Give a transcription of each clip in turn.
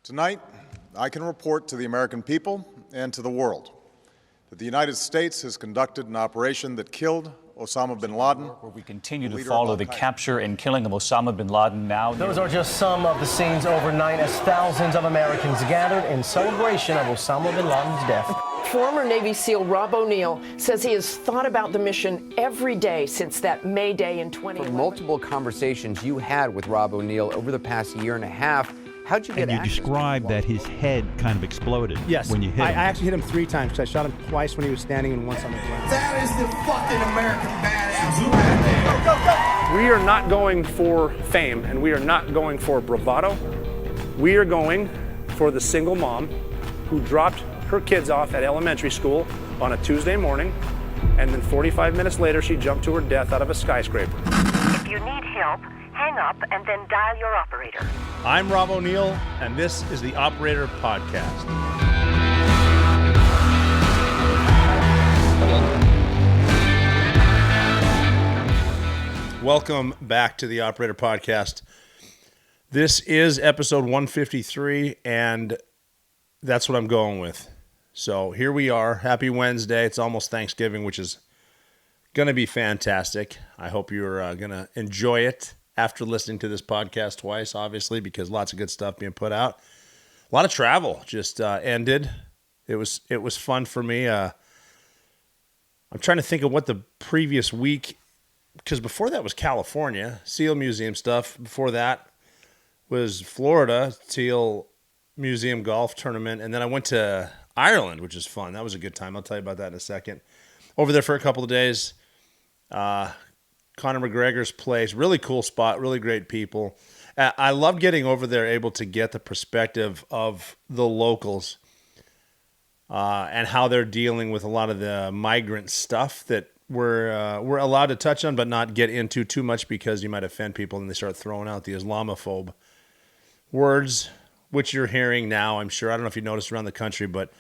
Tonight, I can report to the American people and to the world that the United States has conducted an operation that killed Osama bin Laden. Where we continue to follow the capture and killing of Osama bin Laden now. Those are just some of the scenes overnight as thousands of Americans gathered in celebration of Osama bin Laden's death. Former Navy SEAL Rob O'Neill says he has thought about the mission every day since that May Day in 2011. From multiple conversations you had with Rob O'Neill over the past year and a half, how'd you get access? And you described that his head kind of exploded when you hit him. I actually hit him 3 times because I shot him twice when he was standing and once on the ground. That is the fucking American badass right there. We are not going for fame and we are not going for bravado. We are going for the single mom who dropped her kids off at elementary school on a Tuesday morning, and then 45 minutes later she jumped to her death out of a skyscraper. If you need help, hang up and then dial your operator. I'm Rob O'Neill, and this is the Operator Podcast. Welcome back to the Operator Podcast. This is episode 153, and that's what I'm going with. So here we are. Happy Wednesday. It's almost Thanksgiving, which is going to be fantastic. I hope you're going to enjoy it after listening to this podcast twice, obviously, because lots of good stuff being put out. A lot of travel just ended. It was fun for me. I'm trying to think of what the previous week, because before that was California, SEAL Museum stuff. Before that was Florida, SEAL Museum Golf Tournament. And then I went to Ireland, which is fun. That was a good time. I'll tell you about that in a second. Over there for a couple of days. Conor McGregor's place, really cool spot, really great people. I love getting over there, able to get the perspective of the locals and how they're dealing with a lot of the migrant stuff that we're allowed to touch on, but not get into too much because you might offend people and they start throwing out the Islamophobe words, which you're hearing now, I'm sure. I don't know if you noticed around the country, but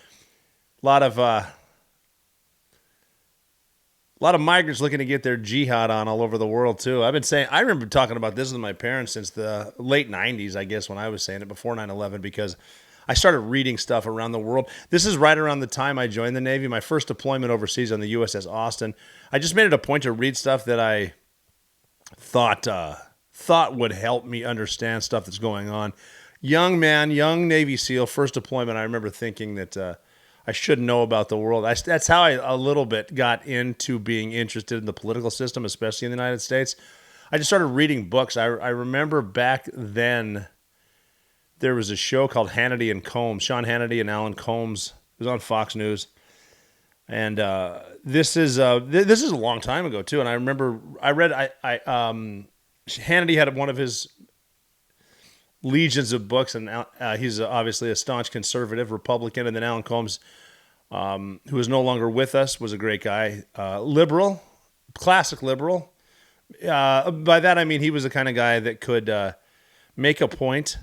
a lot of migrants looking to get their jihad on all over the world, too. I remember talking about this with my parents since the late 90s, I guess, when I was saying it, before 9/11, because I started reading stuff around the world. This is right around the time I joined the Navy, my first deployment overseas on the USS Austin. I just made it a point to read stuff that I thought would help me understand stuff that's going on. Young man, young Navy SEAL, first deployment, I remember thinking that I should know about the world. That's how I a little bit got into being interested in the political system, especially in the United States. I just started reading books. I remember back then there was a show called Hannity and Combs, Sean Hannity and Alan Combs. It was on Fox News. And this is a long time ago, too. And I remember Hannity had one of his legions of books, and he's obviously a staunch conservative Republican. And then Alan Combs, who is no longer with us, was a great guy, liberal, classic liberal. By that I mean he was the kind of guy that could make a point,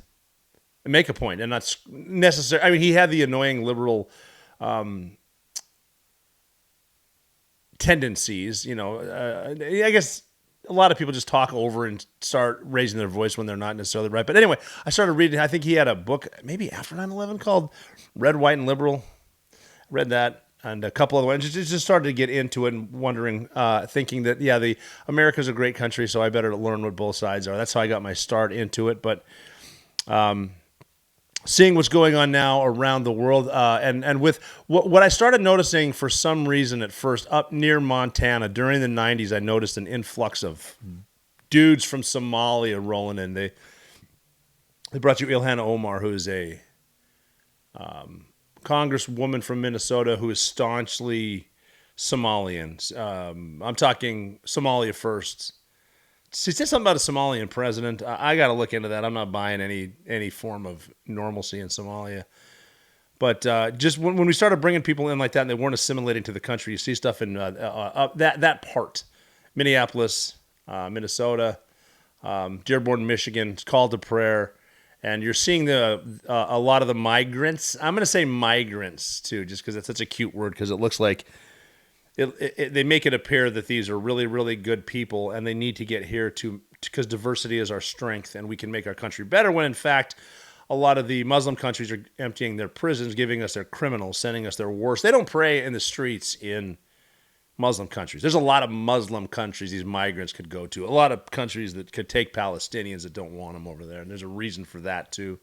and not necessarily. I mean, he had the annoying liberal tendencies. I guess a lot of people just talk over and start raising their voice when they're not necessarily right. But anyway, I started reading. I think he had a book maybe after 9/11 called Red, White, and Liberal. Read that and a couple other ones. Just started to get into it and wondering, thinking that, the America's a great country, so I better learn what both sides are. That's how I got my start into it. But seeing what's going on now around the world, and with what I started noticing for some reason at first up near Montana during the 90s, I noticed an influx of dudes from Somalia rolling in. They brought you Ilhan Omar, who is a congresswoman from Minnesota who is staunchly Somalian. I'm talking Somalia first. She said something about a Somalian president. I got to look into that. I'm not buying any form of normalcy in Somalia. But just when we started bringing people in like that and they weren't assimilating to the country, you see stuff in that part. Minneapolis, Minnesota, Dearborn, Michigan, it's called to prayer. And you're seeing a lot of the migrants. I'm going to say migrants, too, just because it's such a cute word, because it looks like they make it appear that these are really, really good people, and they need to get here because diversity is our strength, and we can make our country better, when, in fact, a lot of the Muslim countries are emptying their prisons, giving us their criminals, sending us their worst. They don't pray in the streets in Muslim countries. There's a lot of Muslim countries these migrants could go to. A lot of countries that could take Palestinians that don't want them over there, and there's a reason for that too.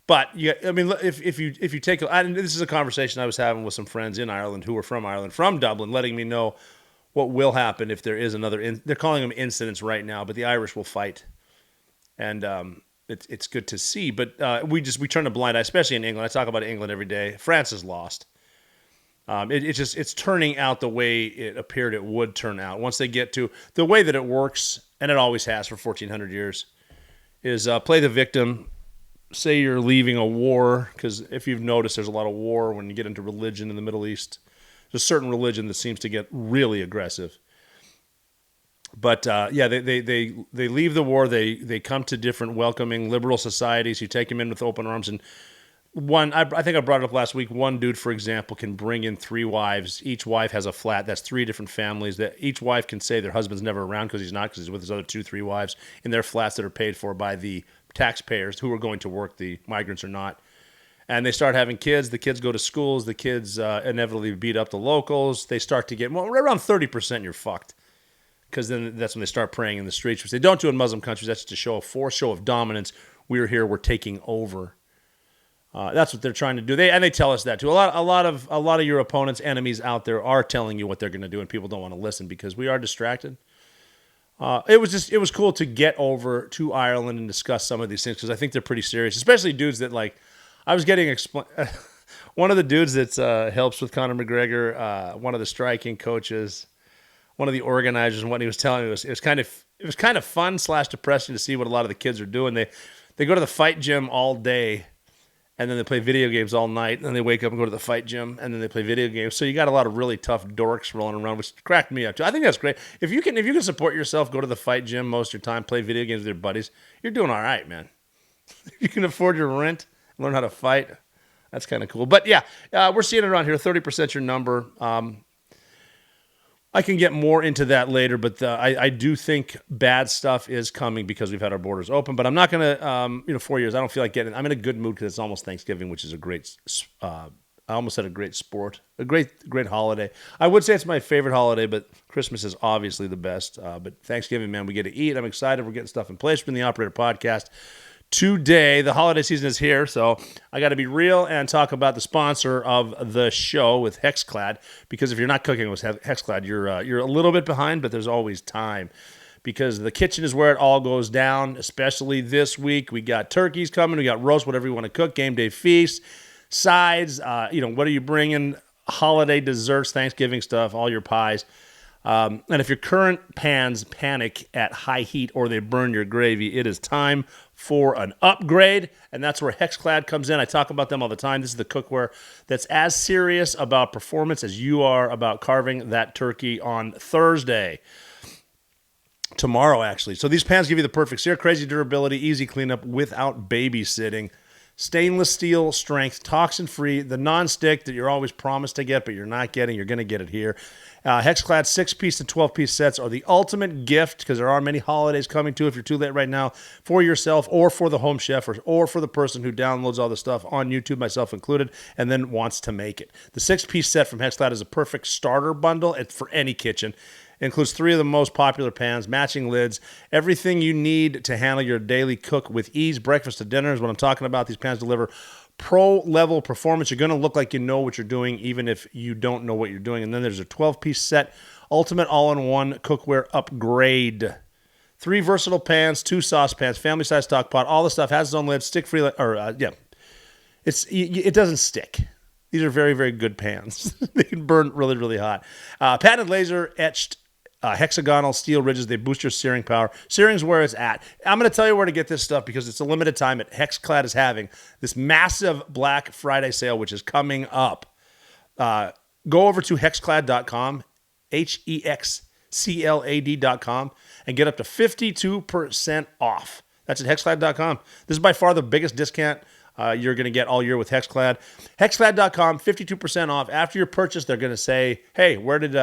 But yeah, I mean, if you take, and this is a conversation I was having with some friends in Ireland who are from Ireland, from Dublin, letting me know what will happen if there is another. They're calling them incidents right now, but the Irish will fight, and it's good to see. But we turn a blind eye, especially in England. I talk about England every day. France is lost. It's turning out the way it appeared it would turn out. Once they get to the way that it works, and it always has for 1,400 years, is play the victim. Say you're leaving a war, because if you've noticed, there's a lot of war when you get into religion in the Middle East. There's a certain religion that seems to get really aggressive. But they leave the war. They come to different welcoming liberal societies. You take them in with open arms. And I think I brought it up last week. One dude, for example, can bring in 3 wives. Each wife has a flat. That's 3 different families. That each wife can say their husband's never around because he's not, because he's with his other 3 wives in their flats that are paid for by the taxpayers who are going to work. The migrants are not. And they start having kids. The kids go to schools. The kids inevitably beat up the locals. They start to get, around 30% you're fucked. Because then that's when they start praying in the streets, which they don't do in Muslim countries. That's just a show of dominance. We're here. We're taking over. That's what they're trying to do. They tell us that too. A lot of your opponents, enemies out there are telling you what they're going to do, and people don't want to listen because we are distracted. It was cool to get over to Ireland and discuss some of these things because I think they're pretty serious, especially dudes that like. I was getting one of the dudes that helps with Conor McGregor, one of the striking coaches, one of the organizers, and what he was telling me was it was kind of fun / depressing to see what a lot of the kids are doing. They go to the fight gym all day, and then they play video games all night, and then they wake up and go to the fight gym, and then they play video games. So you got a lot of really tough dorks rolling around, which cracked me up too. I think that's great. If you can support yourself, go to the fight gym most of your time, play video games with your buddies, you're doing all right, man. If you can afford your rent, learn how to fight, that's kind of cool. But yeah, we're seeing it around here. 30% your number. I can get more into that later, but I do think bad stuff is coming because we've had our borders open. But I'm not going to, 4 years, I don't feel like getting, I'm in a good mood because it's almost Thanksgiving, which is a great, I almost said a great sport, a great holiday. I would say it's my favorite holiday, but Christmas is obviously the best. But Thanksgiving, man, we get to eat. I'm excited. We're getting stuff in place. We're in the Operator Podcast. Today, the holiday season is here, so I got to be real and talk about the sponsor of the show with Hexclad, because if you're not cooking with Hexclad, you're a little bit behind, but there's always time, because the kitchen is where it all goes down, especially this week. We got turkeys coming, we got roast, whatever you want to cook, game day feast, sides, what are you bringing, holiday desserts, Thanksgiving stuff, all your pies. And if your current pans panic at high heat or they burn your gravy, it is time for an upgrade, and that's where Hexclad comes in. I talk about them all the time. This is the cookware that's as serious about performance as you are about carving that turkey on Thursday. Tomorrow, actually. So these pans give you the perfect sear, crazy durability, easy cleanup without babysitting. Stainless steel strength, toxin-free, the non-stick that you're always promised to get, but you're not getting. You're going to get it here. Hexclad 6-piece and 12-piece sets are the ultimate gift, because there are many holidays coming too, if you're too late right now, for yourself or for the home chef or for the person who downloads all the stuff on YouTube, myself included, and then wants to make it. The 6-piece set from Hexclad is a perfect starter bundle for any kitchen. It includes 3 of the most popular pans, matching lids, everything you need to handle your daily cook with ease. Breakfast to dinner is what I'm talking about. These pans deliver pro-level performance. You're going to look like you know what you're doing, even if you don't know what you're doing. And then there's a 12-piece set, ultimate all-in-one cookware upgrade. 3 versatile pans, 2 saucepans, family-size stock pot. All the stuff has its own lid, stick-free. It doesn't stick. These are very, very good pans. They can burn really, really hot. Patented laser-etched hexagonal steel ridges. They boost your searing power. Searing's where it's at. I'm going to tell you where to get this stuff because it's a limited time. Hexclad is having this massive Black Friday sale, which is coming up. Go over to hexclad.com, HEXCLAD.com, and get up to 52% off. That's at hexclad.com. This is by far the biggest discount you're going to get all year with HexClad. HexClad.com, 52% off. After your purchase, they're going to say, hey, why did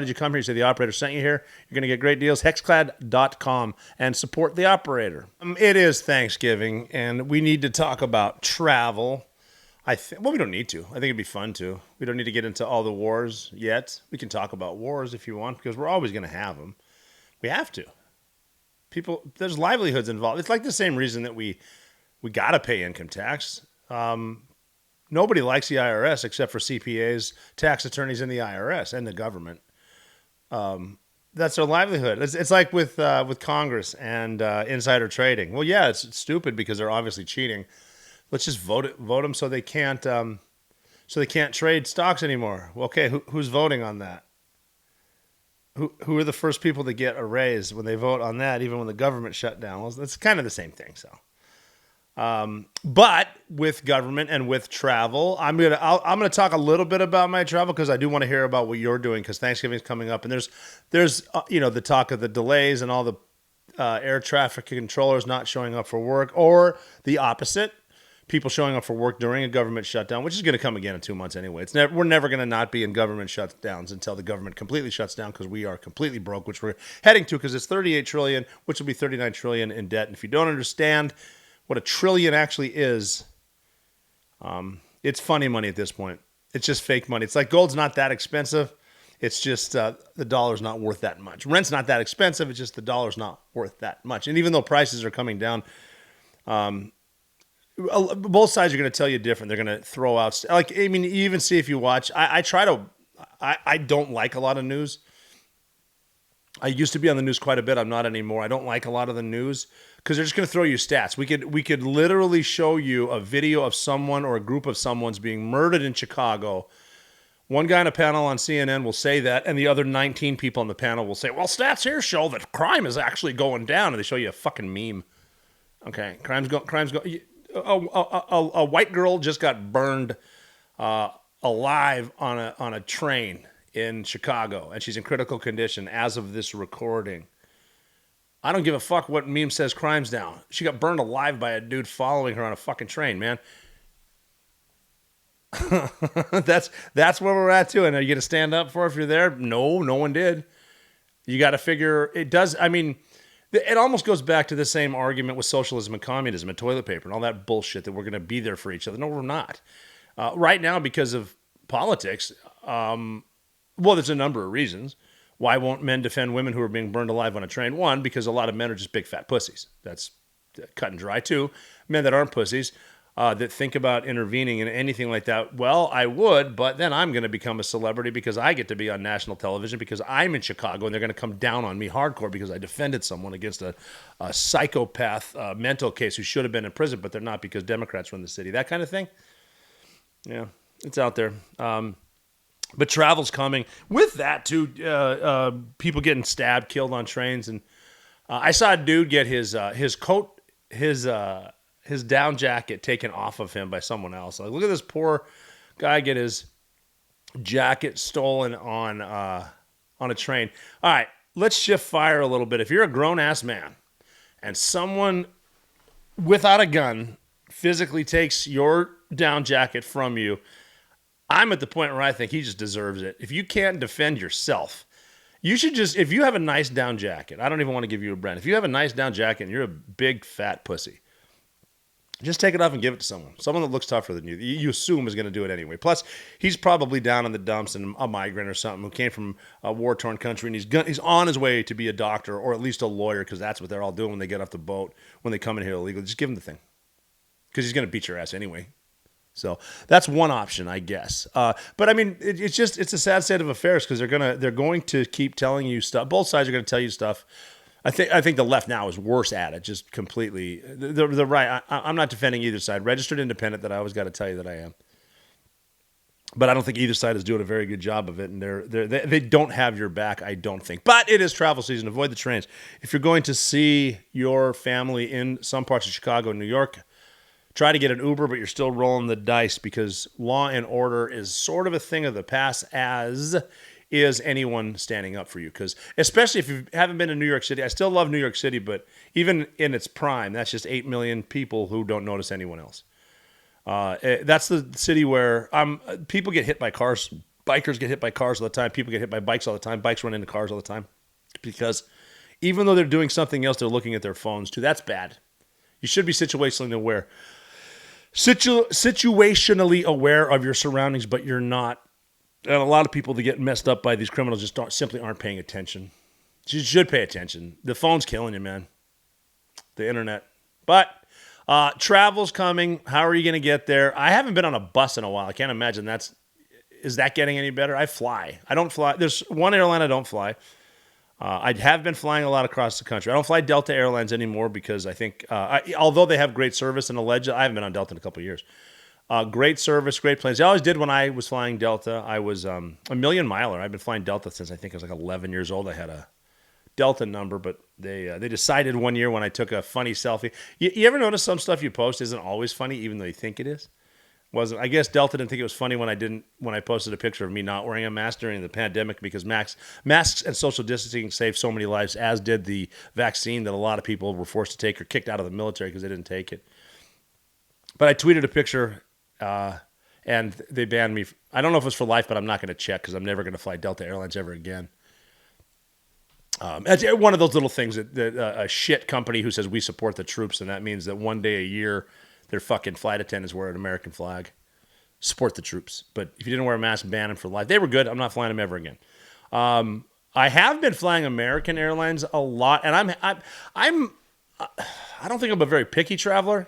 you come here? You say the operator sent you here. You're going to get great deals. HexClad.com and support the operator. It is Thanksgiving, and we need to talk about travel. Well, we don't need to. I think it'd be fun to. We don't need to get into all the wars yet. We can talk about wars if you want, because we're always going to have them. We have to. There's livelihoods involved. It's like the same reason that we got to pay income tax. Nobody likes the IRS except for CPAs, tax attorneys, and the IRS and the government. That's their livelihood. It's like with Congress and insider trading. Well, yeah, it's stupid because they're obviously cheating. Let's just vote them so they can't trade stocks anymore. Well, okay, who's voting on that? Who are the first people to get a raise when they vote on that? Even when the government shut down, well, it's kind of the same thing. So. But with government and with travel, I'm gonna talk a little bit about my travel because I do want to hear about what you're doing because Thanksgiving is coming up and there's the talk of the delays and all the air traffic controllers not showing up for work or the opposite, people showing up for work during a government shutdown, which is going to come again in 2 months anyway. We're never going to not be in government shutdowns until the government completely shuts down because we are completely broke, which we're heading to because it's $38 trillion, which will be $39 trillion in debt. And if you don't understand what a trillion actually is, it's funny money at this point. It's just fake money. It's like gold's not that expensive. It's just the dollar's not worth that much. Rent's not that expensive. It's just the dollar's not worth that much. And even though prices are coming down, both sides are going to tell you different. They're going to throw out, you even see if you watch, I don't like a lot of news. I used to be on the news quite a bit. I'm not anymore. I don't like a lot of the news because they're just going to throw you stats. We could literally show you a video of someone or a group of someone's being murdered in Chicago. One guy on a panel on CNN will say that, and the other 19 people on the panel will say, well, stats here show that crime is actually going down, and they show you a fucking meme. Okay, crime's go. A white girl just got burned alive on a train in Chicago, and she's in critical condition as of this recording. I don't give a fuck what meme says crime's down. She got burned alive by a dude following her on a fucking train, man. That's where we're at too. And are you gonna stand up for it if you're there? No one did. You got to figure it does. I mean, it almost goes back to the same argument with socialism and communism and toilet paper and all that bullshit that we're going to be there for each other. No, we're not. Right now, because of politics, there's a number of reasons. Why won't men defend women who are being burned alive on a train? One, because a lot of men are just big fat pussies. That's cut and dry. Two, men that aren't pussies that think about intervening in anything like that. Well, I would, but then I'm going to become a celebrity because I get to be on national television because I'm in Chicago and they're going to come down on me hardcore because I defended someone against a psychopath mental case who should have been in prison, but they're not because Democrats run the city. That kind of thing. Yeah, it's out there. But travel's coming. With that, too, people getting stabbed, killed on trains. And I saw a dude get his coat, his down jacket taken off of him by someone else. Like, look at this poor guy get his jacket stolen on a train. All right, let's shift fire a little bit. If you're a grown-ass man and someone without a gun physically takes your down jacket from you, I'm at the point where I think he just deserves it. If you can't defend yourself, you should just, if you have a nice down jacket, I don't even want to give you a brand. If you have a nice down jacket and you're a big fat pussy, just take it off and give it to someone that looks tougher than you. You assume is going to do it anyway. Plus, he's probably down in the dumps and a migrant or something who came from a war-torn country, and he's on his way to be a doctor or at least a lawyer because that's what they're all doing when they get off the boat, when they come in here illegally. Just give him the thing because he's going to beat your ass anyway. So that's one option, I guess. But I mean, it's a sad state of affairs because they're going to keep telling you stuff. Both sides are going to tell you stuff. I think the left now is worse at it, just completely. The right. I'm not defending either side. Registered independent, that I always got to tell you that I am. But I don't think either side is doing a very good job of it, and they don't have your back, I don't think. But it is travel season. Avoid the trains. If you're going to see your family in some parts of Chicago and New York, try to get an Uber, but you're still rolling the dice because law and order is sort of a thing of the past, as is anyone standing up for you. Because especially if you haven't been to New York City, I still love New York City, but even in its prime, that's just 8 million people who don't notice anyone else. That's the city where people get hit by cars. Bikers get hit by cars all the time. People get hit by bikes all the time. Bikes run into cars all the time. Because even though they're doing something else, they're looking at their phones too. That's bad. You should be situationally aware. Situationally aware of your surroundings, but you're not. And a lot of people that get messed up by these criminals just simply aren't paying attention. You should pay attention. The phone's killing you, man. The internet. But travel's coming. How are you going to get there? I haven't been on a bus in a while. I can't imagine is that getting any better? I fly. I don't fly. There's one airline I don't fly. I have been flying a lot across the country. I don't fly Delta Airlines anymore because I think, although they have great service and I haven't been on Delta in a couple of years. Great service, great planes. I always did when I was flying Delta. I was a million miler. I've been flying Delta since I think I was like 11 years old. I had a Delta number, but they decided one year when I took a funny selfie. You ever notice some stuff you post isn't always funny, even though you think it is? I guess Delta didn't think it was funny when I posted a picture of me not wearing a mask during the pandemic because masks and social distancing saved so many lives, as did the vaccine that a lot of people were forced to take or kicked out of the military because they didn't take it. But I tweeted a picture and they banned me. I don't know if it was for life, but I'm not going to check because I'm never going to fly Delta Airlines ever again. It's one of those little things that a shit company who says we support the troops, and that means that one day a year their fucking flight attendants wear an American flag. Support the troops. But if you didn't wear a mask, ban them for life. They were good. I'm not flying them ever again. I have been flying American Airlines a lot, and I don't think I'm a very picky traveler.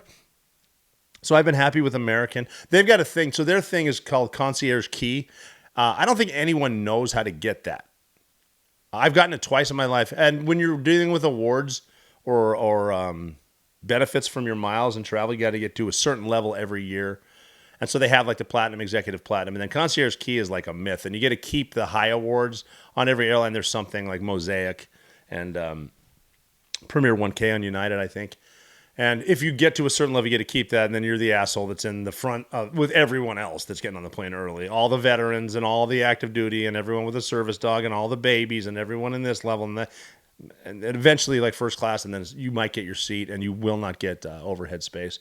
So I've been happy with American. They've got a thing. So their thing is called Concierge Key. I don't think anyone knows how to get that. I've gotten it twice in my life. And when you're dealing with awards or benefits from your miles and travel, you got to get to a certain level every year. And so they have like the Platinum, Executive Platinum. And then Concierge Key is like a myth. And you get to keep the high awards. On every airline, there's something like Mosaic and Premier 1K on United, I think. And if you get to a certain level, you get to keep that. And then you're the asshole that's in the front with everyone else that's getting on the plane early. All the veterans and all the active duty and everyone with a service dog and all the babies and everyone in this level. And eventually like first class. And then you might get your seat and you will not get overhead space.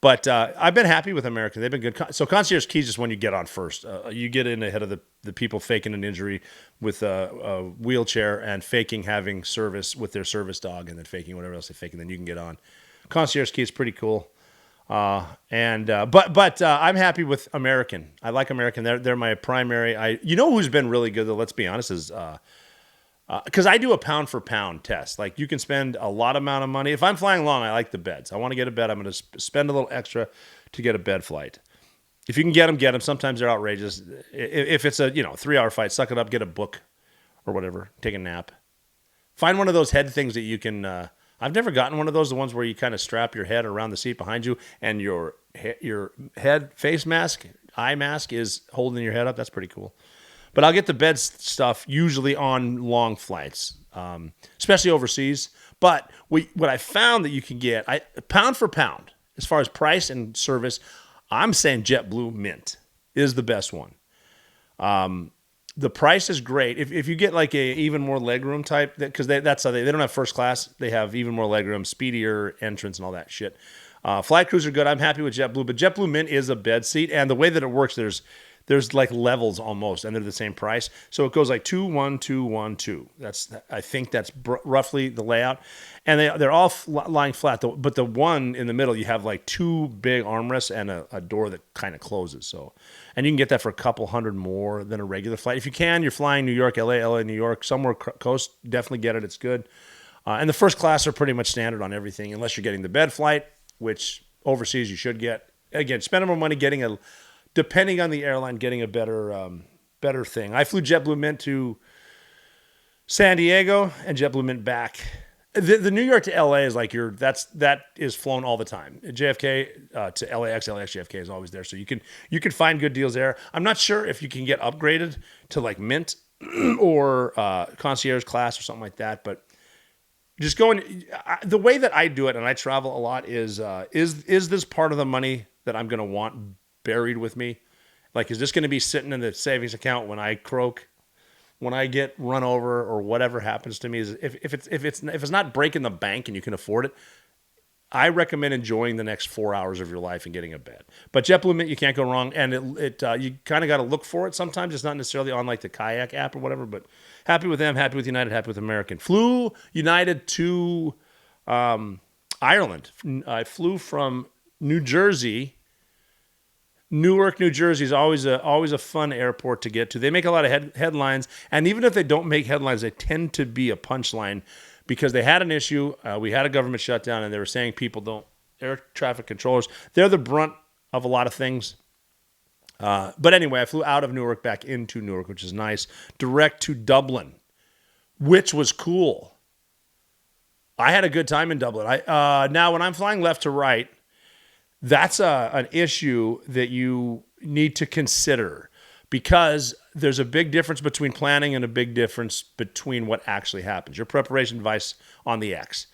But I've been happy with American. They've been good. So Concierge Key is just when you get on first. You get in ahead of the people faking an injury with a wheelchair and faking having service with their service dog and then faking whatever else they fake. And then you can get on. Concierge Key is pretty cool. But I'm happy with American. I like American. They're my primary. You know who's been really good, though, let's be honest, is because I do a pound for pound test. Like you can spend a lot amount of money. If I'm flying long, I like the beds. I want to get a bed. I'm going to spend a little extra to get a bed flight. If you can get them, get them. Sometimes they're outrageous. If it's a 3-hour flight, suck it up, get a book or whatever, take a nap. Find one of those head things that you can. I've never gotten one of those, the ones where you kind of strap your head around the seat behind you and your head face mask, eye mask is holding your head up. That's pretty cool. But I'll get the bed stuff usually on long flights, especially overseas. But what I found that you can get, pound for pound, as far as price and service, I'm saying JetBlue Mint is the best one. The price is great. If you get like a even more legroom type, because that's how they don't have first class. They have even more legroom, speedier entrance, and all that shit. Flight crews are good. I'm happy with JetBlue, but JetBlue Mint is a bed seat, and the way that it works, there's like levels almost, and they're the same price. So it goes like 2, 1, 2, 1, 2. I think that's roughly the layout, and they're all lying flat. But the one in the middle, you have like 2 big armrests and a door that kind of closes. So, and you can get that for a couple $100 more than a regular flight. If you can, you're flying New York, LA, New York, somewhere coast. Definitely get it. It's good. And the first class are pretty much standard on everything, unless you're getting the bed flight, which overseas you should get. Again, spending more money getting depending on the airline, getting a better thing. I flew JetBlue Mint to San Diego and JetBlue Mint back. The New York to LA is like that is flown all the time. JFK to LAX JFK is always there, so you can find good deals there. I'm not sure if you can get upgraded to like Mint or concierge class or something like that, but just the way that I do it, and I travel a lot, is this part of the money that I'm going to want buried with me? Like, is this going to be sitting in the savings account when I croak, when I get run over, or whatever happens to me? If it's not breaking the bank and you can afford it, I recommend enjoying the next 4 hours of your life and getting a bed. But JetBlue Mint, you can't go wrong, and you kind of got to look for it. Sometimes it's not necessarily on like the Kayak app or whatever. But happy with them, happy with United, happy with American. Flew United to Ireland. I flew from New Jersey. Newark, New Jersey is always a fun airport to get to. They make a lot of headlines, and even if they don't make headlines, they tend to be a punchline because they had an issue. We had a government shutdown, and they were saying air traffic controllers, they're the brunt of a lot of things. But anyway, I flew out of Newark back into Newark, which is nice, direct to Dublin, which was cool. I had a good time in Dublin. Now, when I'm flying left to right, that's an issue that you need to consider because there's a big difference between planning and a big difference between what actually happens. Your preparation advice on the X.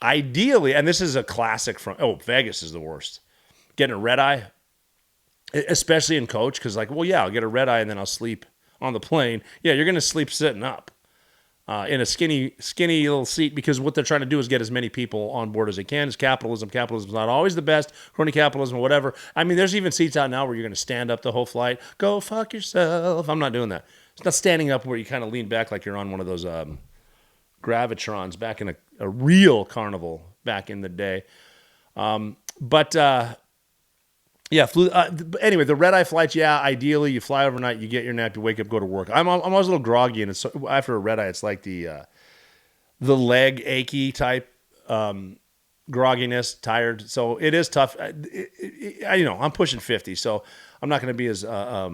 Ideally, and this is a classic Vegas is the worst. Getting a red eye, especially in coach, because I'll get a red eye and then I'll sleep on the plane. Yeah, you're going to sleep sitting up. In a skinny little seat because what they're trying to do is get as many people on board as they can. It's capitalism. Capitalism's not always the best. Crony capitalism or whatever. I mean, there's even seats out now where you're going to stand up the whole flight. Go fuck yourself. I'm not doing that. It's not standing up where you kind of lean back like you're on one of those Gravitrons back in a real carnival back in the day. Anyway, the red-eye flights, ideally you fly overnight, you get your nap, you wake up, go to work. I'm always a little groggy, and after a red-eye, it's like the leg achy type grogginess, tired. So it is tough. I'm pushing 50, so I'm not going to be as a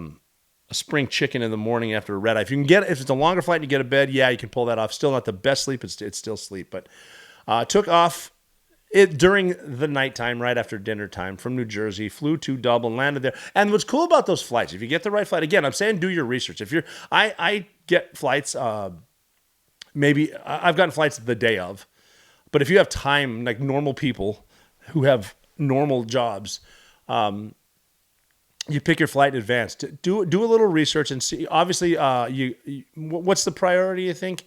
spring chicken in the morning after a red-eye. If it's a longer flight and you get a bed, you can pull that off. Still not the best sleep. It's still sleep, but took off during the nighttime, right after dinner time from New Jersey, flew to Dublin, landed there. And what's cool about those flights, if you get the right flight, again, I'm saying do your research. I get flights, maybe I've gotten flights the day of, but if you have time, like normal people who have normal jobs, you pick your flight in advance. Do a little research and see. Obviously, what's the priority, you think?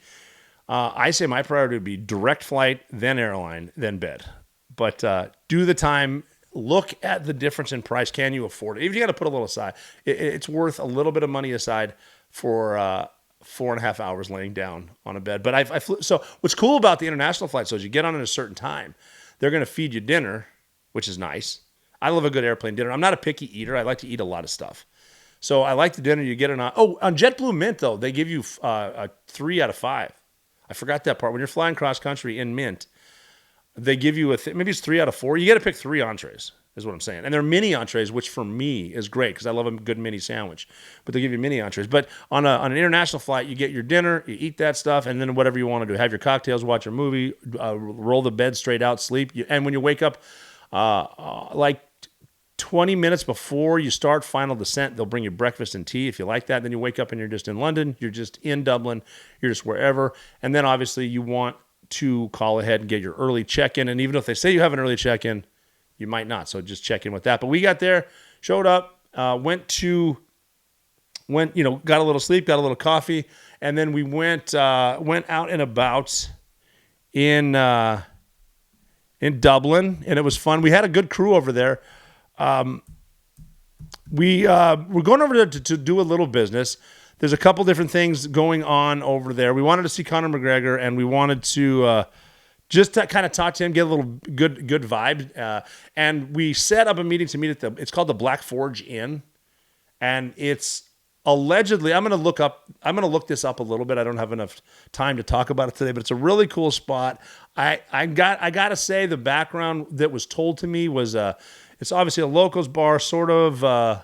I say my priority would be direct flight, then airline, then bed. But do the time, look at the difference in price. Can you afford it? If you got to put a little aside, it's worth a little bit of money aside for 4.5 hours laying down on a bed. But I flew. So what's cool about the international flights is you get on at a certain time, they're going to feed you dinner, which is nice. I love a good airplane dinner. I'm not a picky eater. I like to eat a lot of stuff. So I like the dinner. You get it on. Oh, on JetBlue Mint, though, they give you a 3 out of 5. I forgot that part. When you're flying cross country in Mint, they give you maybe it's 3 out of 4. You got to pick 3 entrees, is what I'm saying. And they're mini entrees, which for me is great because I love a good mini sandwich. But they give you mini entrees. But on an international flight, you get your dinner, you eat that stuff, and then whatever you want to do. Have your cocktails, watch a movie, roll the bed straight out, sleep. And when you wake up, like 20 minutes before you start final descent, they'll bring you breakfast and tea if you like that. Then you wake up and you're just in London, you're just in Dublin, you're just wherever. And then obviously you want to call ahead and get your early check-in. And even if they say you have an early check-in, you might not. So just check in with that. But we got there, showed up, got a little sleep, got a little coffee, and then we went out and about in Dublin, and it was fun. We had a good crew over there. We're going over there to do a little business. There's a couple different things going on over there. We wanted to see Conor McGregor, and we wanted to just to kind of talk to him, get a little good vibe. And we set up a meeting to meet at it's called the Black Forge Inn, and it's allegedly. I'm going to look this up a little bit. I don't have enough time to talk about it today, but it's a really cool spot. I got to say the background that was told to me was it's obviously a locals bar, sort of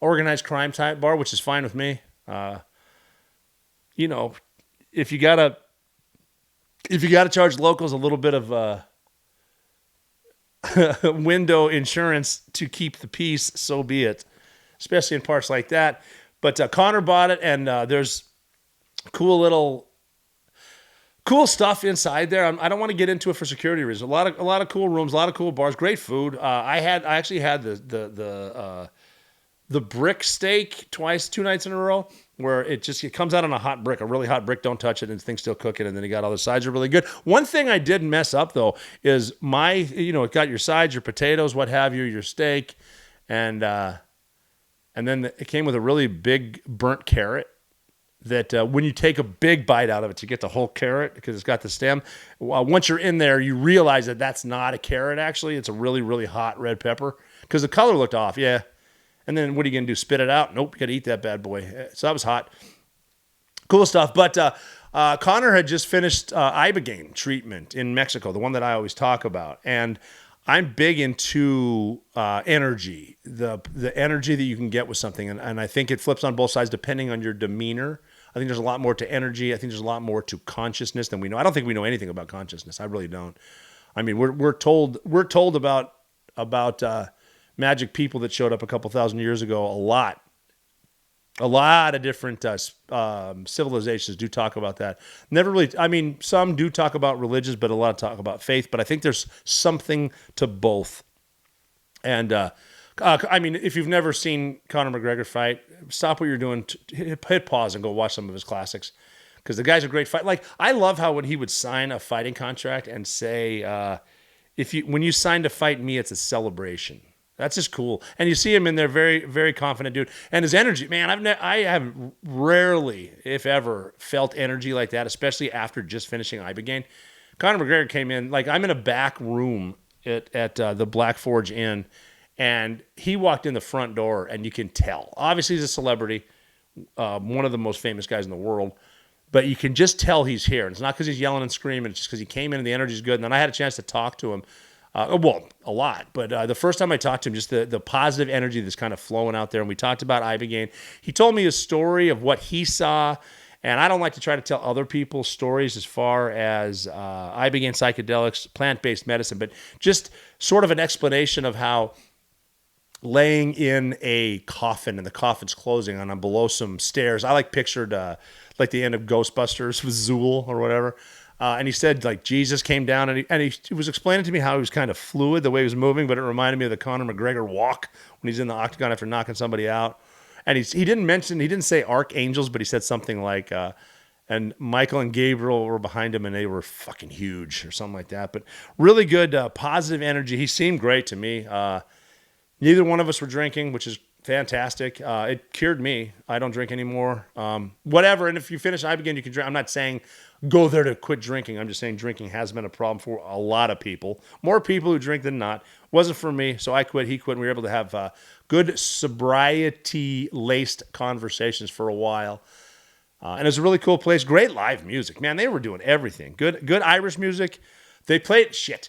organized crime type bar, which is fine with me. If you gotta charge locals a little bit of window insurance to keep the peace, so be it. Especially in parts like that. But Connor bought it, and there's cool stuff inside there. I don't want to get into it for security reasons. A lot of cool rooms, a lot of cool bars, great food. I actually had the the brick steak twice, 2 nights in a row, where it comes out on a hot brick, a really hot brick. Don't touch it, and thing's still cooking. And then you got all the sides are really good. One thing I did mess up though is it got your sides, your potatoes, what have you, your steak, and then it came with a really big burnt carrot. That when you take a big bite out of it, you get the whole carrot because it's got the stem. Once you're in there, you realize that that's not a carrot. Actually, it's a really, really hot red pepper because the color looked off. Yeah. And then what are you going to do? Spit it out? Nope. You got to eat that bad boy. So that was hot. Cool stuff. But Connor had just finished Ibogaine treatment in Mexico, the one that I always talk about. And I'm big into energy, the energy that you can get with something. And I think it flips on both sides depending on your demeanor. I think there's a lot more to energy. I think there's a lot more to consciousness than we know. I don't think we know anything about consciousness. I really don't. I mean, we're told about magic people that showed up a couple thousand years ago. A lot of different civilizations do talk about that. Never really. I mean, some do talk about religions, but a lot of talk about faith. But I think there's something to both. And I mean, if you've never seen Conor McGregor fight, stop what you're doing, hit pause, and go watch some of his classics. Because the guy's a great fight. Like, I love how when he would sign a fighting contract and say, when you sign to fight me, it's a celebration. That's just cool. And you see him in there, very, very confident dude. And his energy, man, I have rarely, if ever, felt energy like that, especially after just finishing Ibogaine. Conor McGregor came in, like, I'm in a back room at the Black Forge Inn, and he walked in the front door, and you can tell. Obviously, he's a celebrity, one of the most famous guys in the world, but you can just tell he's here. And it's not because he's yelling and screaming. It's just because he came in and the energy's good. And then I had a chance to talk to him. Well, a lot. But the first time I talked to him, just the positive energy that's kind of flowing out there. And we talked about Ibogaine. He told me a story of what he saw. And I don't like to try to tell other people's stories as far as Ibogaine psychedelics, plant-based medicine, but just sort of an explanation of how laying in a coffin and the coffin's closing and I'm below some stairs. I pictured like the end of Ghostbusters with Zool or whatever. And he said, like, Jesus came down and he was explaining to me how he was kind of fluid, the way he was moving, but it reminded me of the Conor McGregor walk when he's in the octagon after knocking somebody out. And he didn't say archangels, but he said something like, and Michael and Gabriel were behind him and they were fucking huge or something like that. But really good, positive energy. He seemed great to me. Neither one of us were drinking, which is fantastic. It cured me. I don't drink anymore. Whatever. And if you finish Ibogaine, you can drink. I'm not saying go there to quit drinking. I'm just saying drinking has been a problem for a lot of people. More people who drink than not. Wasn't for me, so I quit. He quit. And we were able to have good sobriety-laced conversations for a while. And it was a really cool place. Great live music. Man, they were doing everything. Good Irish music. They played shit.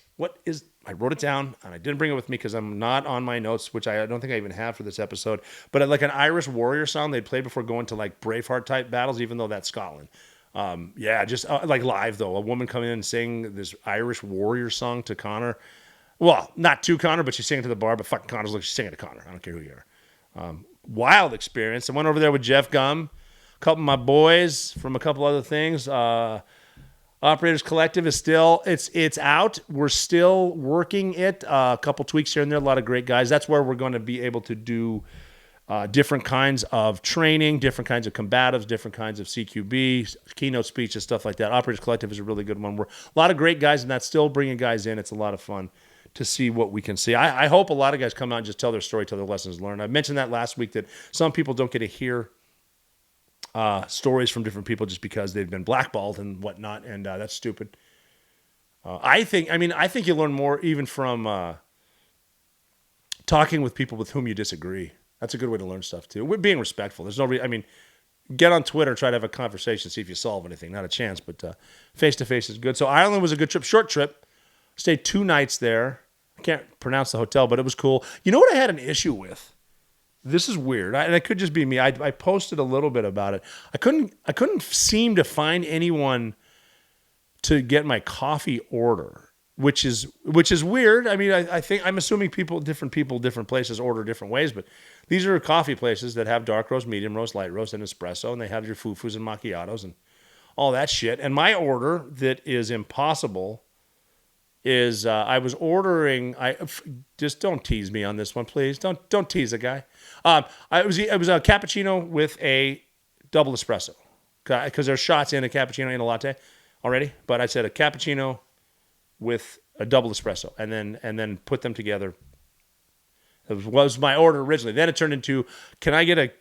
I wrote it down, and I didn't bring it with me because I'm not on my notes, which I don't think I even have for this episode. But like an Irish warrior song they'd played before going to like Braveheart-type battles, even though that's Scotland. Just like live, though. A woman coming in and sing this Irish warrior song to Conor. Well, not to Conor, but she's singing to the bar, but fucking Conor's like, she's singing to Conor. I don't care who you are. Wild experience. I went over there with Jeff Gum, a couple of my boys from a couple other things. Operators Collective is still, it's out. We're still working it. A couple tweaks here and there, a lot of great guys. That's where we're going to be able to do different kinds of training, different kinds of combatives, different kinds of CQB, keynote speeches, stuff like that. Operators Collective is a really good one. We're a lot of great guys, and that's still bringing guys in. It's a lot of fun to see what we can see. I hope a lot of guys come out and just tell their story, tell their lessons learned. I mentioned that last week that some people don't get to hear stories from different people just because they've been blackballed and whatnot, and that's stupid. I think you learn more even from talking with people with whom you disagree. That's a good way to learn stuff too. We're being respectful. There's no get on Twitter, try to have a conversation, see if you solve anything. Not a chance, but face to face is good. So Ireland was a good trip, short trip. Stayed 2 nights there. I can't pronounce the hotel, but it was cool. You know what I had an issue with? This is weird, and it could just be me. I posted a little bit about it. I couldn't seem to find anyone to get my coffee order, which is weird. I mean, I think I'm assuming different places order different ways, but these are coffee places that have dark roast, medium roast, light roast, and espresso, and they have your fufus and macchiatos and all that shit. And my order that is impossible is I was ordering. Just don't tease me on this one, please. Don't tease a guy. It was a cappuccino with a double espresso, because there's shots in a cappuccino and a latte already. But I said a cappuccino with a double espresso, and then put them together. It was my order originally. Then it turned into, can I get a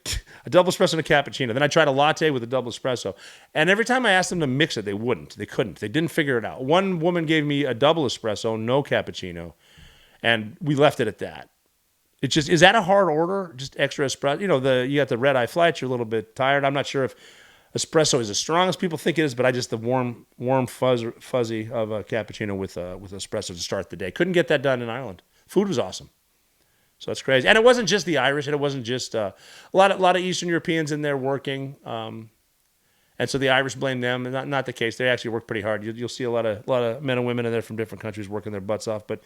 double espresso and a cappuccino? Then I tried a latte with a double espresso. And every time I asked them to mix it, they wouldn't. They couldn't. They didn't figure it out. One woman gave me a double espresso, no cappuccino, and we left it at that. It just, is that a hard order? Just extra espresso? You know, you got the red-eye flights. You're a little bit tired. I'm not sure if espresso is as strong as people think it is, but I just the warm fuzzy of a cappuccino with espresso to start the day. Couldn't get that done in Ireland. Food was awesome. So that's crazy. And it wasn't just the Irish, and it wasn't just a lot of Eastern Europeans in there working. And so the Irish blame them. Not the case. They actually work pretty hard. You'll see a lot of men and women in there from different countries working their butts off. But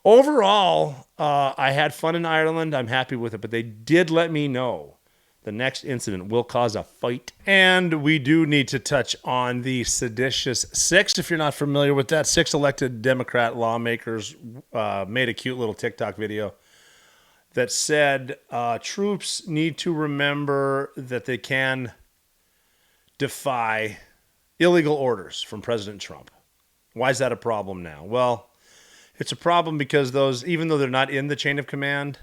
overall, I had fun in Ireland. I'm happy with it. But they did let me know the next incident will cause a fight. And we do need to touch on the seditious six. If you're not familiar with that, 6 elected Democrat lawmakers made a cute little TikTok video that said troops need to remember that they can defy illegal orders from President Trump. Why is that a problem now? Well, it's a problem because those, even though they're not in the chain of command,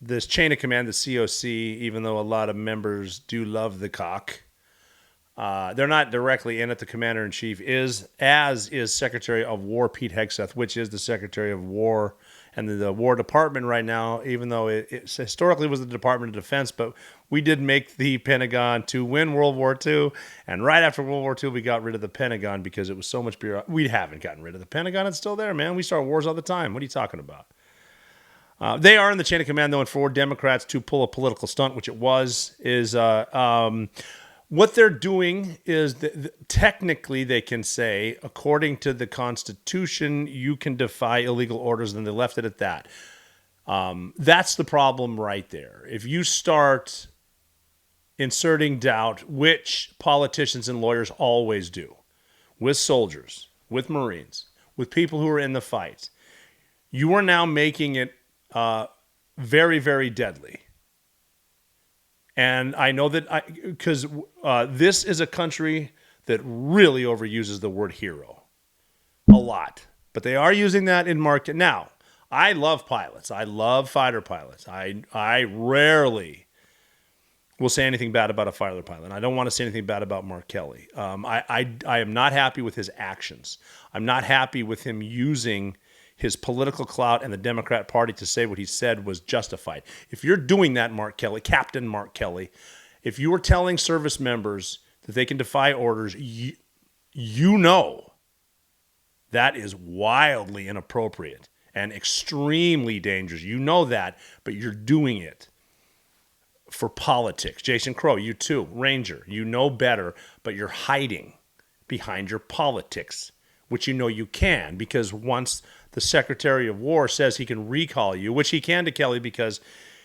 this chain of command, the COC, even though a lot of members do love the cock, they're not directly in it. The commander-in-chief is Secretary of War Pete Hegseth, which is the Secretary of War and the War Department right now, even though it historically was the Department of Defense, but we did make the Pentagon to win World War II, and right after World War II, we got rid of the Pentagon because it was so much bureaucracy. We haven't gotten rid of the Pentagon. It's still there, man. We start wars all the time. What are you talking about? They are in the chain of command, though, and for Democrats to pull a political stunt, which it was, is what they're doing is technically they can say, according to the Constitution, you can defy illegal orders, and they left it at that. That's the problem right there. If you start inserting doubt, which politicians and lawyers always do, with soldiers, with Marines, with people who are in the fight, you are now making it very, very deadly. And I know that because this is a country that really overuses the word hero a lot. But they are using that in market. Now, I love pilots. I love fighter pilots. I rarely will say anything bad about a fighter pilot. I don't want to say anything bad about Mark Kelly. I am not happy with his actions. I'm not happy with him using his political clout and the Democrat Party to say what he said was justified. If you're doing that, Mark Kelly, Captain Mark Kelly, if you are telling service members that they can defy orders, you know that is wildly inappropriate and extremely dangerous. You know that, but you're doing it for politics. Jason Crow, you too, Ranger, you know better, but you're hiding behind your politics, which you know you can, because once the Secretary of War says he can recall you, which he can to Kelly because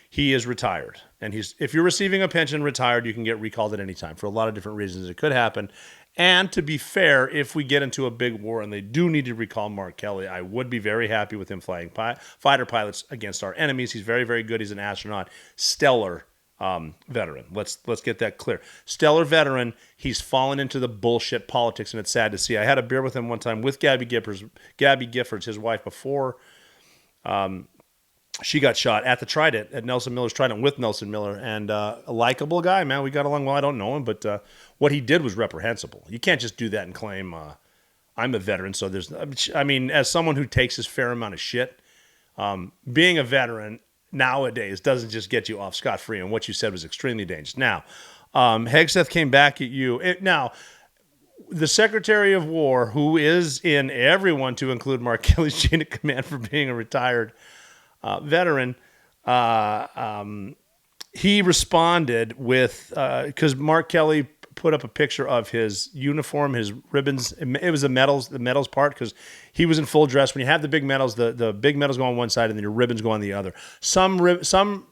he is retired. And if you're receiving a pension retired, you can get recalled at any time for a lot of different reasons. It could happen. And to be fair, if we get into a big war and they do need to recall Mark Kelly, I would be very happy with him flying fighter pilots against our enemies. He's very, very good. He's an astronaut. Stellar veteran. Let's get that clear. Stellar veteran. He's fallen into the bullshit politics, and it's sad to see. I had a beer with him one time with Gabby Giffords, his wife, before she got shot at the Trident, at Nelson Miller's Trident with Nelson Miller, and a likable guy, man. We got along well. I don't know him, but what he did was reprehensible. You can't just do that and claim I'm a veteran. So as someone who takes his fair amount of shit, being a veteran nowadays doesn't just get you off scot-free, and what you said was extremely dangerous. Now, Hegseth came back at you. Now, the Secretary of War, who is in everyone to include Mark Kelly's chain of command for being a retired veteran, he responded with, because Mark Kelly put up a picture of his uniform, his ribbons. It was the medals part, because he was in full dress. When you have the big medals, the big medals go on one side and then your ribbons go on the other. Some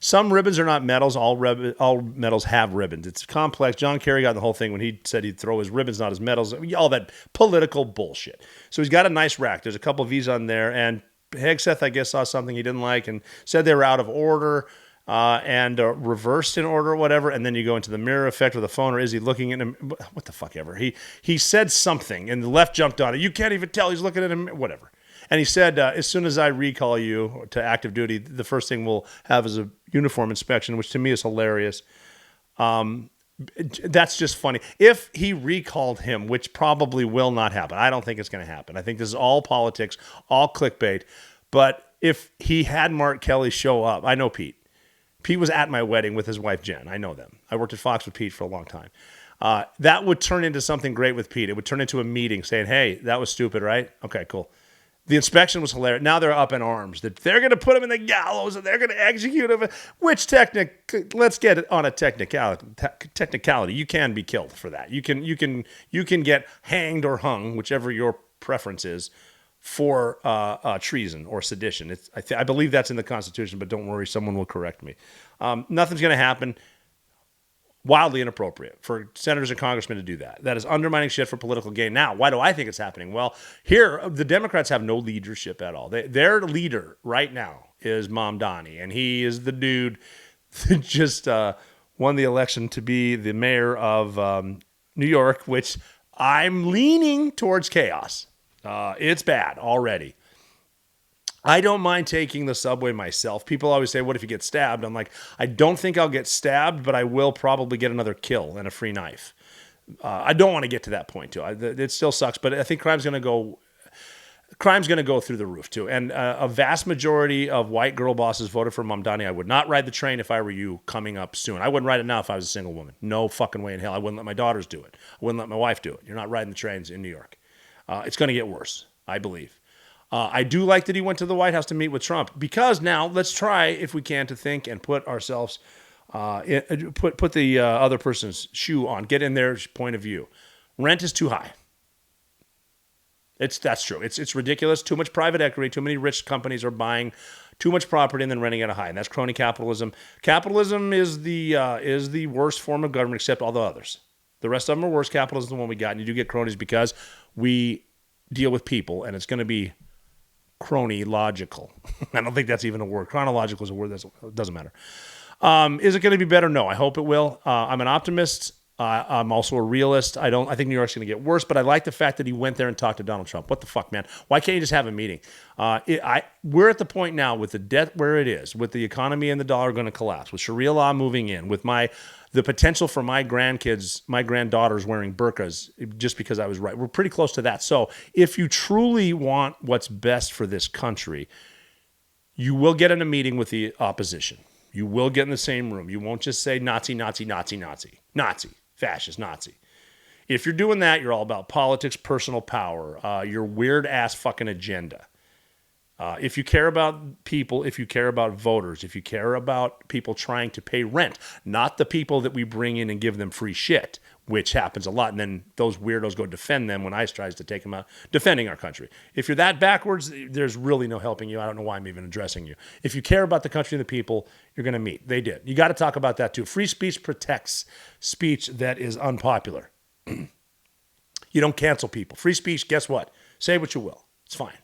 Some ribbons are not medals. All medals have ribbons. It's complex. John Kerry got the whole thing when he said he'd throw his ribbons, not his medals. All that political bullshit. So he's got a nice rack. There's a couple of V's on there. And Hegseth, I guess, saw something he didn't like and said they were out of order and reversed in order or whatever. And then you go into the mirror effect with the phone, or is he looking at him? What the fuck ever. He said something and the left jumped on it. You can't even tell he's looking at him. Whatever. And he said, as soon as I recall you to active duty, the first thing we'll have is a uniform inspection, which to me is hilarious. That's just funny. If he recalled him, which probably will not happen, I don't think it's going to happen. I think this is all politics, all clickbait. But if he had Mark Kelly show up, I know Pete. Pete was at my wedding with his wife, Jen. I know them. I worked at Fox with Pete for a long time. That would turn into something great with Pete. It would turn into a meeting saying, hey, that was stupid, right? Okay, cool. The inspection was hilarious. Now they're up in arms that they're going to put him in the gallows and they're going to execute him. Which let's get it on a technicality. You can be killed for that. You can get hanged or hung, whichever your preference is, for treason or sedition. I believe that's in the Constitution, but don't worry, someone will correct me. Nothing's going to happen. Wildly inappropriate for senators and congressmen to do that. That is undermining shit for political gain. Now, why do I think it's happening? Well, here, the Democrats have no leadership at all. Their leader right now is Mamdani, and he is the dude that just won the election to be the mayor of New York, which I'm leaning towards chaos. It's bad already. I don't mind taking the subway myself. People always say, what if you get stabbed? I'm like, I don't think I'll get stabbed, but I will probably get another kill and a free knife. I don't want to get to that point, too. It still sucks, but I think crime's going to go through the roof, too. And a vast majority of white girl bosses voted for Mamdani. I would not ride the train if I were you coming up soon. I wouldn't ride it now if I was a single woman. No fucking way in hell. I wouldn't let my daughters do it. I wouldn't let my wife do it. You're not riding the trains in New York. It's going to get worse, I believe. I do like that he went to the White House to meet with Trump, because now let's try, if we can, to think and put ourselves, put the other person's shoe on, get in their point of view. Rent is too high. That's true. It's ridiculous. Too much private equity. Too many rich companies are buying too much property and then renting at a high, and that's crony capitalism. Capitalism is the worst form of government, except all the others. The rest of them are worse. Capitalism is the one we got, and you do get cronies because we deal with people, and it's going to be crony-logical. I don't think that's even a word. Chronological is a word that doesn't matter. Is it going to be better? No, I hope it will. I'm an optimist. I'm also a realist. I think New York's going to get worse, but I like the fact that he went there and talked to Donald Trump. What the fuck, man? Why can't you just have a meeting? We're at the point now with the debt where it is, with the economy and the dollar going to collapse, with Sharia law moving in, with the potential for my granddaughters wearing burqas just because I was right. We're pretty close to that. So if you truly want what's best for this country, you will get in a meeting with the opposition. You will get in the same room. You won't just say Nazi, Nazi, Nazi, Nazi, Nazi, fascist, Nazi. If you're doing that, you're all about politics, personal power, your weird-ass fucking agenda. If you care about people, if you care about voters, if you care about people trying to pay rent, not the people that we bring in and give them free shit, which happens a lot, and then those weirdos go defend them when ICE tries to take them out, defending our country. If you're that backwards, there's really no helping you. I don't know why I'm even addressing you. If you care about the country and the people, you're going to meet. They did. You got to talk about that too. Free speech protects speech that is unpopular. You don't cancel people. Free speech, guess what? Say what you will. It's fine.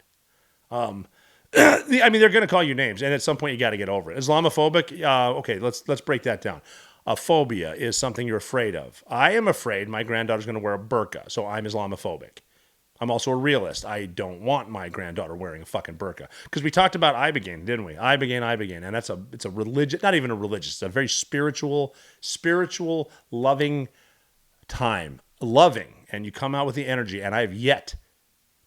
I mean, they're going to call you names, and at some point you got to get over it. Islamophobic, okay, let's break that down. A phobia is something you're afraid of. I am afraid my granddaughter's going to wear a burqa, so I'm Islamophobic. I'm also a realist. I don't want my granddaughter wearing a fucking burqa. Because we talked about Ibogaine, didn't we? Ibogaine. And it's a religious, not even a religious, it's a very spiritual, loving time. Loving. And you come out with the energy. And I have yet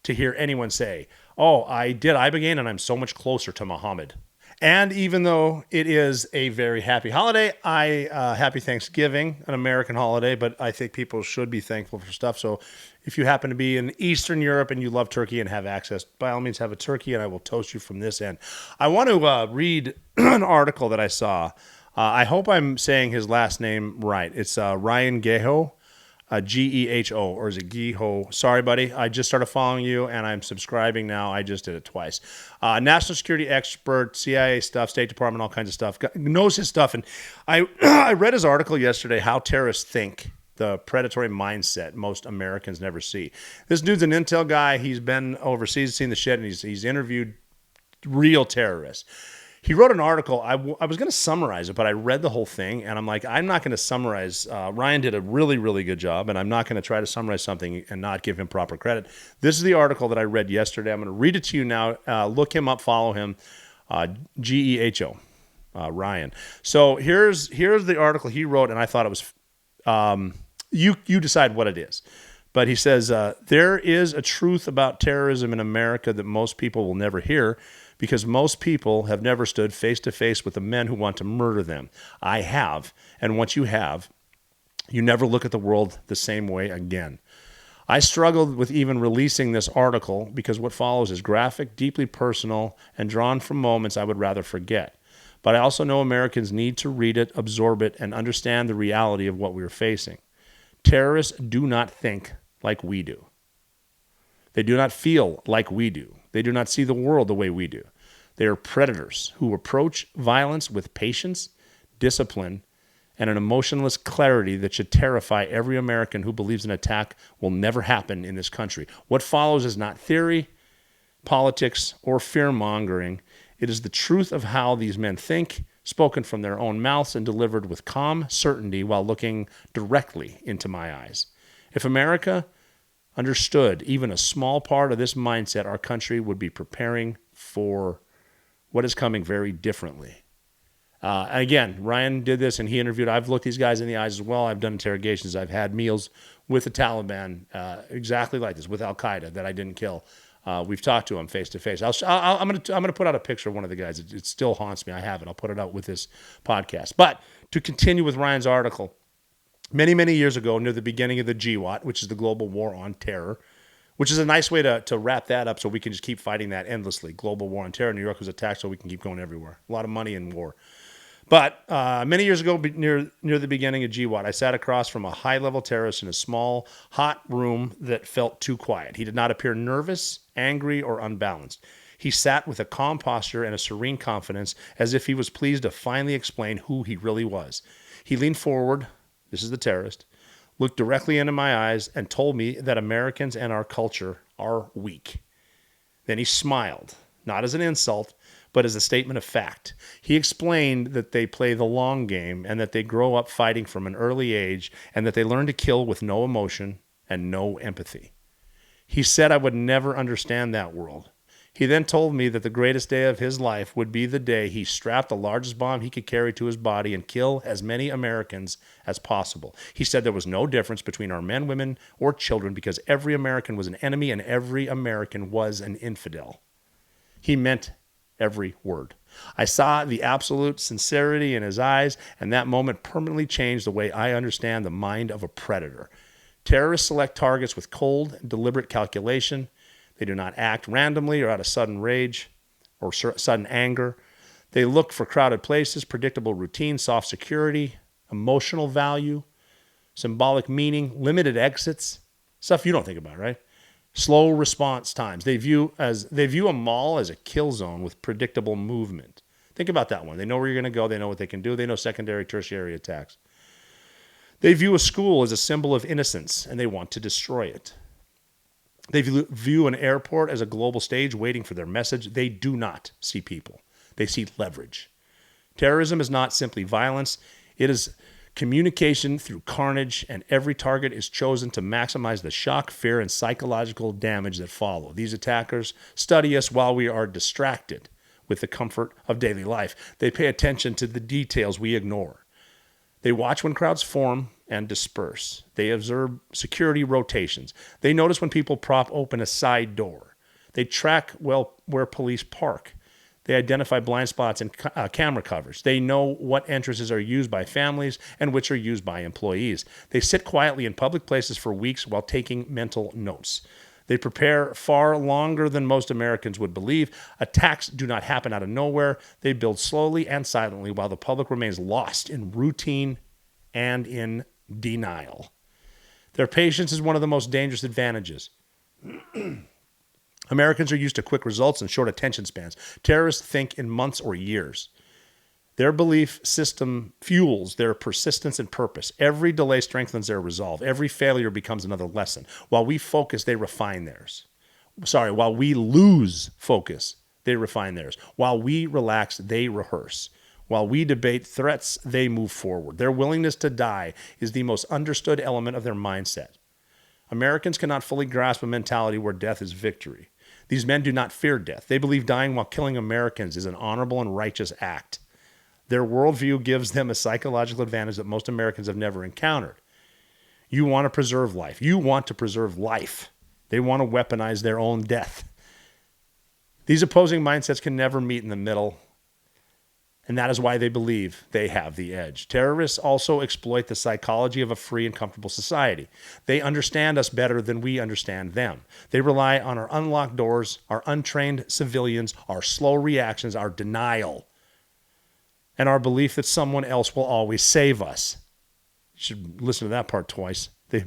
to hear anyone say, oh, I did Ibogaine and I'm so much closer to Muhammad. And even though it is a very happy holiday, happy Thanksgiving, an American holiday, but I think people should be thankful for stuff. So if you happen to be in Eastern Europe and you love turkey and have access, by all means have a turkey, and I will toast you from this end. I want to read an article that I saw. I hope I'm saying his last name right. It's Ryan Geho. Geho, or is it Geho? Sorry, buddy. I just started following you, and I'm subscribing now. I just did it twice. National security expert, CIA stuff, State Department, all kinds of stuff. Knows his stuff. And I I read his article yesterday, How Terrorists Think, the predatory mindset most Americans never see. This dude's an intel guy. He's been overseas, seen the shit, and he's interviewed real terrorists. He wrote an article. I was going to summarize it, but I read the whole thing, and I'm like, I'm not going to summarize. Ryan did a really, really good job, and I'm not going to try to summarize something and not give him proper credit. This is the article that I read yesterday. I'm going to read it to you now. Look him up, follow him, Geho, Ryan. So here's the article he wrote, and I thought it was, you decide what it is. But he says, there is a truth about terrorism in America that most people will never hear, because most people have never stood face to face with the men who want to murder them. I have, and once you have, you never look at the world the same way again. I struggled with even releasing this article because what follows is graphic, deeply personal, and drawn from moments I would rather forget. But I also know Americans need to read it, absorb it, and understand the reality of what we are facing. Terrorists do not think like we do. They do not feel like we do. They do not see the world the way we do. They are predators who approach violence with patience, discipline, and an emotionless clarity that should terrify every American who believes an attack will never happen in this country. What follows is not theory, politics, or fear-mongering. It is the truth of how these men think, spoken from their own mouths and delivered with calm certainty while looking directly into my eyes. If America understood even a small part of this mindset, our country would be preparing for what is coming very differently. Again, Ryan did this and he interviewed. I've looked these guys in the eyes as well. I've done interrogations. I've had meals with the Taliban exactly like this, with Al-Qaeda that I didn't kill. We've talked to them face to face. I'm gonna put out a picture of one of the guys. It still haunts me. I have it. I'll put it out with this podcast. But to continue with Ryan's article, many, many years ago, near the beginning of the GWAT, which is the Global War on Terror, which is a nice way to wrap that up so we can just keep fighting that endlessly. Global War on Terror. New York was attacked, so we can keep going everywhere. A lot of money in war. But many years ago, near the beginning of GWAT, I sat across from a high-level terrorist in a small, hot room that felt too quiet. He did not appear nervous, angry, or unbalanced. He sat with a calm posture and a serene confidence, as if he was pleased to finally explain who he really was. He leaned forward, this is the terrorist, looked directly into my eyes, and told me that Americans and our culture are weak. Then he smiled, not as an insult, but as a statement of fact. He explained that they play the long game and that they grow up fighting from an early age and that they learn to kill with no emotion and no empathy. He said I would never understand that world. He then told me that the greatest day of his life would be the day he strapped the largest bomb he could carry to his body and kill as many Americans as possible. He said there was no difference between our men, women, or children because every American was an enemy and every American was an infidel. He meant every word. I saw the absolute sincerity in his eyes, and that moment permanently changed the way I understand the mind of a predator. Terrorists select targets with cold, deliberate calculation. They do not act randomly or out of sudden rage or sudden anger. They look for crowded places, predictable routine, soft security, emotional value, symbolic meaning, limited exits, stuff you don't think about, right? Slow response times. They view a mall as a kill zone with predictable movement. Think about that one. They know where you're going to go. They know what they can do. They know secondary, tertiary attacks. They view a school as a symbol of innocence, and they want to destroy it. They view an airport as a global stage waiting for their message. They do not see people. They see leverage. Terrorism is not simply violence. It is communication through carnage, and every target is chosen to maximize the shock, fear, and psychological damage that follow. These attackers study us while we are distracted with the comfort of daily life. They pay attention to the details we ignore. They watch when crowds form and disperse. They observe security rotations. They notice when people prop open a side door. They track where police park. They identify blind spots in camera coverage. They know what entrances are used by families and which are used by employees. They sit quietly in public places for weeks while taking mental notes. They prepare far longer than most Americans would believe. Attacks do not happen out of nowhere. They build slowly and silently while the public remains lost in routine and in denial. Their patience is one of the most dangerous advantages. Americans are used to quick results and short attention spans. Terrorists think in months or years. Their belief system fuels their persistence and purpose. Every delay strengthens their resolve. Every failure becomes another lesson. While we focus, they refine theirs. While we lose focus, they refine theirs. While we relax, they rehearse. While we debate threats, they move forward. Their willingness to die is the most understood element of their mindset. Americans cannot fully grasp a mentality where death is victory. These men do not fear death. They believe dying while killing Americans is an honorable and righteous act. Their worldview gives them a psychological advantage that most Americans have never encountered. You want to preserve life. You want to preserve life. They want to weaponize their own death. These opposing mindsets can never meet in the middle, and that is why they believe they have the edge. Terrorists also exploit the psychology of a free and comfortable society. They understand us better than we understand them. They rely on our unlocked doors, our untrained civilians, our slow reactions, our denial, and our belief that someone else will always save us. You should listen to that part twice. They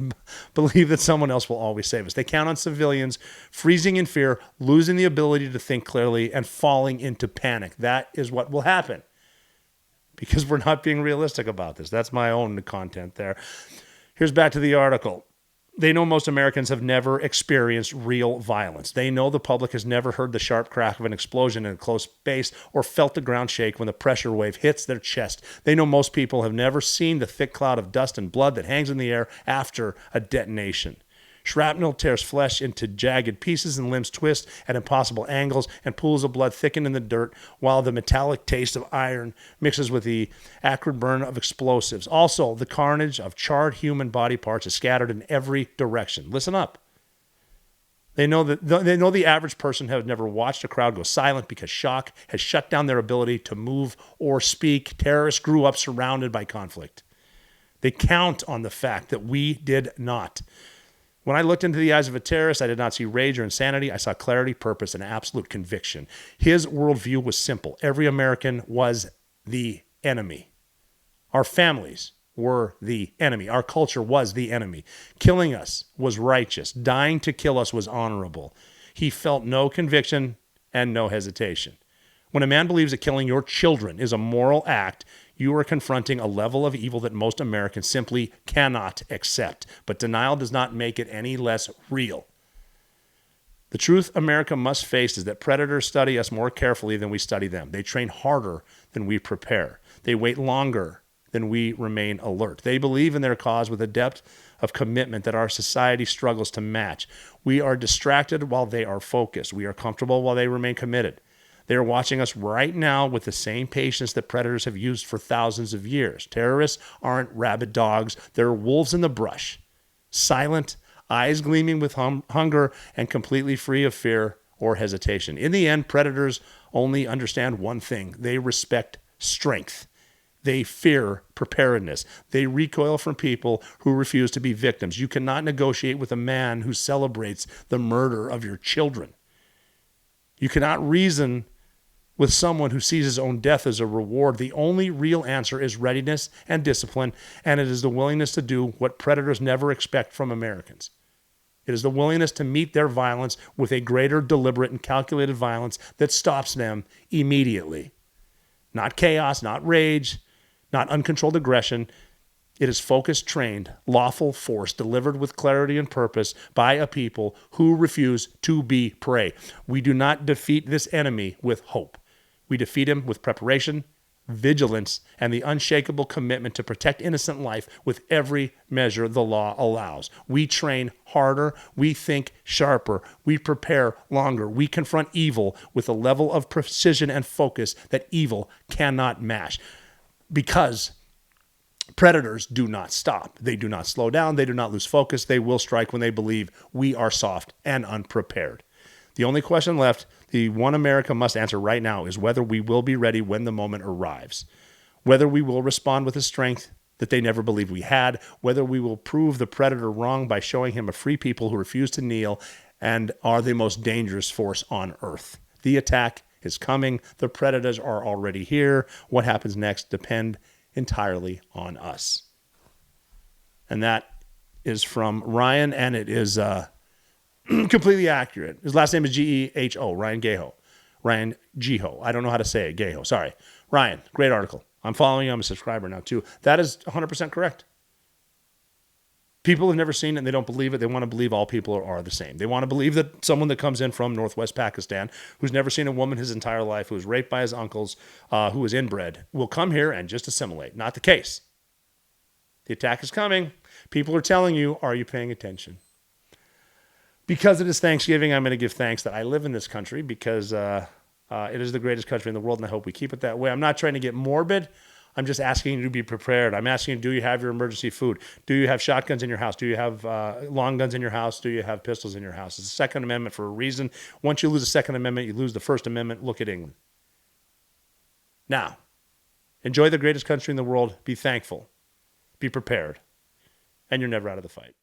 believe that someone else will always save us. They count on civilians freezing in fear, losing the ability to think clearly, and falling into panic. That is what will happen because we're not being realistic about this. That's my own content there. Here's back to the article. They know most Americans have never experienced real violence. They know the public has never heard the sharp crack of an explosion in a close space or felt the ground shake when the pressure wave hits their chest. They know most people have never seen the thick cloud of dust and blood that hangs in the air after a detonation. Shrapnel tears flesh into jagged pieces and limbs twist at impossible angles, and pools of blood thicken in the dirt while the metallic taste of iron mixes with the acrid burn of explosives. Also, the carnage of charred human body parts is scattered in every direction. Listen up. They know the average person has never watched a crowd go silent because shock has shut down their ability to move or speak. Terrorists grew up surrounded by conflict. They count on the fact that we did not. When I looked into the eyes of a terrorist, I did not see rage or insanity. I saw clarity, purpose, and absolute conviction. His worldview was simple. Every American was the enemy. Our families were the enemy. Our culture was the enemy. Killing us was righteous. Dying to kill us was honorable. He felt no conviction and no hesitation. When a man believes that killing your children is a moral act, you are confronting a level of evil that most Americans simply cannot accept. But denial does not make it any less real. The truth America must face is that predators study us more carefully than we study them. They train harder than we prepare. They wait longer than we remain alert. They believe in their cause with a depth of commitment that our society struggles to match. We are distracted while they are focused. We are comfortable while they remain committed. They are watching us right now with the same patience that predators have used for thousands of years. Terrorists aren't rabid dogs. They're wolves in the brush, silent, eyes gleaming with hunger, and completely free of fear or hesitation. In the end, predators only understand one thing. They respect strength. They fear preparedness. They recoil from people who refuse to be victims. You cannot negotiate with a man who celebrates the murder of your children. You cannot reason with someone who sees his own death as a reward. The only real answer is readiness and discipline, and it is the willingness to do what predators never expect from Americans. It is the willingness to meet their violence with a greater, deliberate, and calculated violence that stops them immediately. Not chaos, not rage, not uncontrolled aggression. It is focused, trained, lawful force delivered with clarity and purpose by a people who refuse to be prey. We do not defeat this enemy with hope. We defeat him with preparation, vigilance, and the unshakable commitment to protect innocent life with every measure the law allows. We train harder. We think sharper. We prepare longer. We confront evil with a level of precision and focus that evil cannot match. Because predators do not stop. They do not slow down. They do not lose focus. They will strike when they believe we are soft and unprepared. The only question left, the one America must answer right now, is whether we will be ready when the moment arrives. Whether we will respond with a strength that they never believed we had. Whether we will prove the predator wrong by showing him a free people who refuse to kneel and are the most dangerous force on earth. The attack is coming. The predators are already here. What happens next depends entirely on us. And that is from Ryan, and it is completely accurate. His last name is Geho, Ryan Geho. Ryan Geho. I don't know how to say it. Geho. Sorry. Ryan, great article. I'm following you. I'm a subscriber now, too. That is 100% correct. People have never seen it, and they don't believe it. They want to believe all people are the same. They want to believe that someone that comes in from northwest Pakistan, who's never seen a woman his entire life, who was raped by his uncles, who was inbred, will come here and just assimilate. Not the case. The attack is coming. People are telling you, are you paying attention? Because it is Thanksgiving, I'm going to give thanks that I live in this country because it is the greatest country in the world, and I hope we keep it that way. I'm not trying to get morbid. I'm just asking you to be prepared. I'm asking you, do you have your emergency food? Do you have shotguns in your house? Do you have long guns in your house? Do you have pistols in your house? It's the Second Amendment for a reason. Once you lose the Second Amendment, you lose the First Amendment. Look at England. Now, enjoy the greatest country in the world. Be thankful. Be prepared. And you're never out of the fight.